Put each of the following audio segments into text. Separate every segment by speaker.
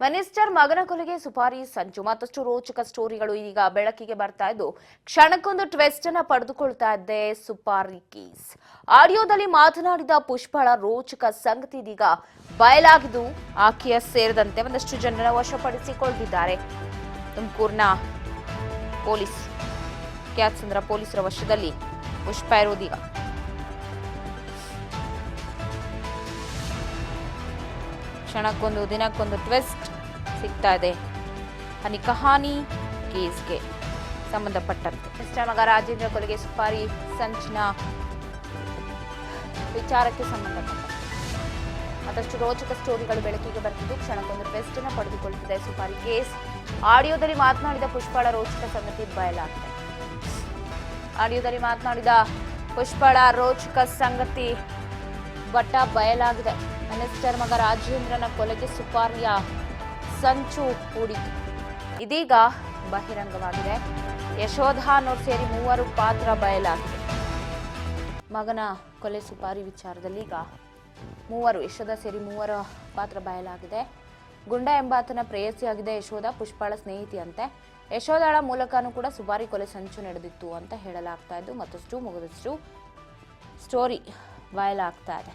Speaker 1: Minister ಮಗನ ಕೊಲೆಗೆ ಸುಪಾರಿ ಸಂಚು. ಮತ್ತಷ್ಟು ರೋಚಕ ಸ್ಟೋರಿಗಳು ಈಗ ಬೆಳಕಿಗೆ ಬರ್ತಾ ಇದ್ದು, ಕ್ಷಣಕ್ಕೊಂದು ಟ್ವಿಸ್ಟ್ ಅನ್ನ ಪಡೆದುಕೊಳ್ತಾ ಇದೆ ಸುಪಾರಿ ಕೇಸ್. ಆಡಿಯೋದಲ್ಲಿ ಮಾತನಾಡಿದ ಪುಷ್ಪಳ ರೋಚಕ ಸಂಗತಿ ಇದೀಗ ಬಯಲಾಗಿದ್ದು, ಆಕೆಯ ಸೇರಿದಂತೆ ಒಂದಷ್ಟು ಜನರ ವಶಪಡಿಸಿಕೊಂಡಿದ್ದಾರೆ. ತುಮಕೂರಿನ ಪೊಲೀಸ್ ಕ್ಯಾತ್ಸಂದ್ರ ಪೊಲೀಸರ ವಶದಲ್ಲಿ ಪುಷ್ಪ ಇರೋದೀಗ. ಕ್ಷಣಕ್ಕೊಂದು ದಿನಕ್ಕೊಂದು ಟ್ವಿಸ್ಟ್ ಸಿಗ್ತಾ ಇದೆ ಹನಿ ಕಹಾನಿ ಕೇಸ್ಗೆ ಸಂಬಂಧಪಟ್ಟಂತೆ. ಮಿಸ್ಟರ್ ಮಗ ರಾಜೇಂದ್ರ ಕೊಲೆಗೆ ಸುಪಾರಿ ಸಂಚಿನ ವಿಚಾರಕ್ಕೆ ಸಂಬಂಧಪಟ್ಟಂತೆ ಮತ್ತಷ್ಟು ರೋಚಕ ಸ್ಟೋರಿಗಳು ಬೆಳಕಿಗೆ ಬರ್ತಿದ್ದು, ಕ್ಷಣಕ್ಕೊಂದು ಟ್ವಿಸ್ಟ್ ಅನ್ನು ಪಡೆದುಕೊಳ್ಳುತ್ತಿದೆ ಸುಪಾರಿ ಕೇಸ್. ಆಡಿಯೋದಲ್ಲಿ ಮಾತನಾಡಿದ ಪುಷ್ಪಳ ರೋಚಕ ಸಂಗತಿ ಬಯಲಾಗಿದೆ. ಆಡಿಯೋದಲ್ಲಿ ಮಾತನಾಡಿದ ಪುಷ್ಪಳ ರೋಚಕ ಸಂಗತಿ ಬಯಲಾಗಿದೆ. ಮಿನಿಸ್ಟರ್ ಮಗ ರಾಜೇಂದ್ರನ ಕೊಲೆಗೆ ಸುಪಾರಿಯ ಸಂಚು ಹೂಡಿತು. ಇದೀಗ ಬಹಿರಂಗವಾಗಿದೆ. ಯಶೋಧ ಅನ್ನೋರು ಸೇರಿ 3 ಪಾತ್ರ ಬಯಲಾಗಿದೆ. ಮಗನ ಕೊಲೆ ಸುಪಾರಿ ವಿಚಾರದಲ್ಲಿ ಈಗ ಯಶೋಧ ಸೇರಿ 3 ಪಾತ್ರ ಬಯಲಾಗಿದೆ. ಗುಂಡ ಎಂಬಾತನ ಪ್ರೇಯಸಿಯಾಗಿದೆ ಯಶೋಧ, ಪುಷ್ಪಳ ಸ್ನೇಹಿತಿಯಂತೆ. ಯಶೋಧಳ ಮೂಲಕನೂ ಕೂಡ ಸುಪಾರಿ ಕೊಲೆ ಸಂಚು ನಡೆದಿತ್ತು ಅಂತ ಹೇಳಲಾಗ್ತಾ ಇದ್ದು, ಮತ್ತಷ್ಟು ಮುಗಿದಷ್ಟು ಸ್ಟೋರಿ ಬಯಲಾಗ್ತಾ ಇದೆ.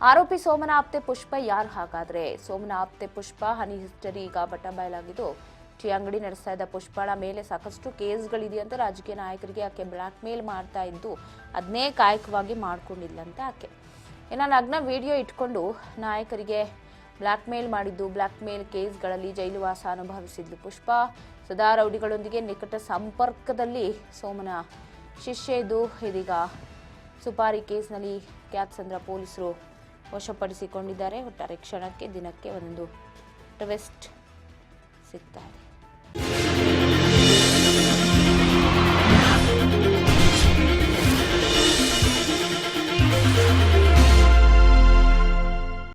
Speaker 1: ಆರೋಪಿ ಸೋಮನ ಆಪ್ತೆ ಪುಷ್ಪ ಯಾರು ಹಾಗಾದ್ರೆ? ಸೋಮನ ಆಪ್ತೆ ಪುಷ್ಪ ಹನಿ ಹಿಸ್ಟರಿ ಈಗ ಬಯಲಾಗಿದ್ದು, ಟೀ ಅಂಗಡಿ ನಡೆಸ್ತಾ ಇದ್ದ ಪುಷ್ಪಳ ಮೇಲೆ ಸಾಕಷ್ಟು ಕೇಸ್ಗಳಿದೆಯಂತೆ. ರಾಜಕೀಯ ನಾಯಕರಿಗೆ ಆಕೆ ಬ್ಲಾಕ್ ಮೇಲ್ ಮಾಡ್ತಾ ಇದ್ದು, ಅದನ್ನೇ ಕಾಯಕವಾಗಿ ಮಾಡ್ಕೊಂಡಿಲ್ಲಂತೆ ಆಕೆ. ಇನ್ನು ನಗ್ನ ವಿಡಿಯೋ ಇಟ್ಕೊಂಡು ನಾಯಕರಿಗೆ ಬ್ಲಾಕ್ ಮೇಲ್ ಮಾಡಿದ್ದು, ಬ್ಲಾಕ್ ಮೇಲ್ ಕೇಸ್ಗಳಲ್ಲಿ ಜೈಲುವಾಸ ಅನುಭವಿಸಿದ್ಲು ಪುಷ್ಪ. ಸದಾ ರೌಡಿಗಳೊಂದಿಗೆ ನಿಕಟ ಸಂಪರ್ಕದಲ್ಲಿ ಸೋಮನ ಶಿಷ್ಯ ಇದು. ಇದೀಗ ಸುಪಾರಿ ಕೇಸ್ನಲ್ಲಿ ಕ್ಯಾತ್ಸಂದ್ರ ಪೊಲೀಸರು ವಶಪಡಿಸಿಕೊಂಡಿದ್ದಾರೆ. ಒಟ್ಟಾರೆ ಕ್ಷಣಕ್ಕೆ ದಿನಕ್ಕೆ ಒಂದು ಟ್ವಿಸ್ಟ್ ಸಿಗ್ತಾ ಇದೆ.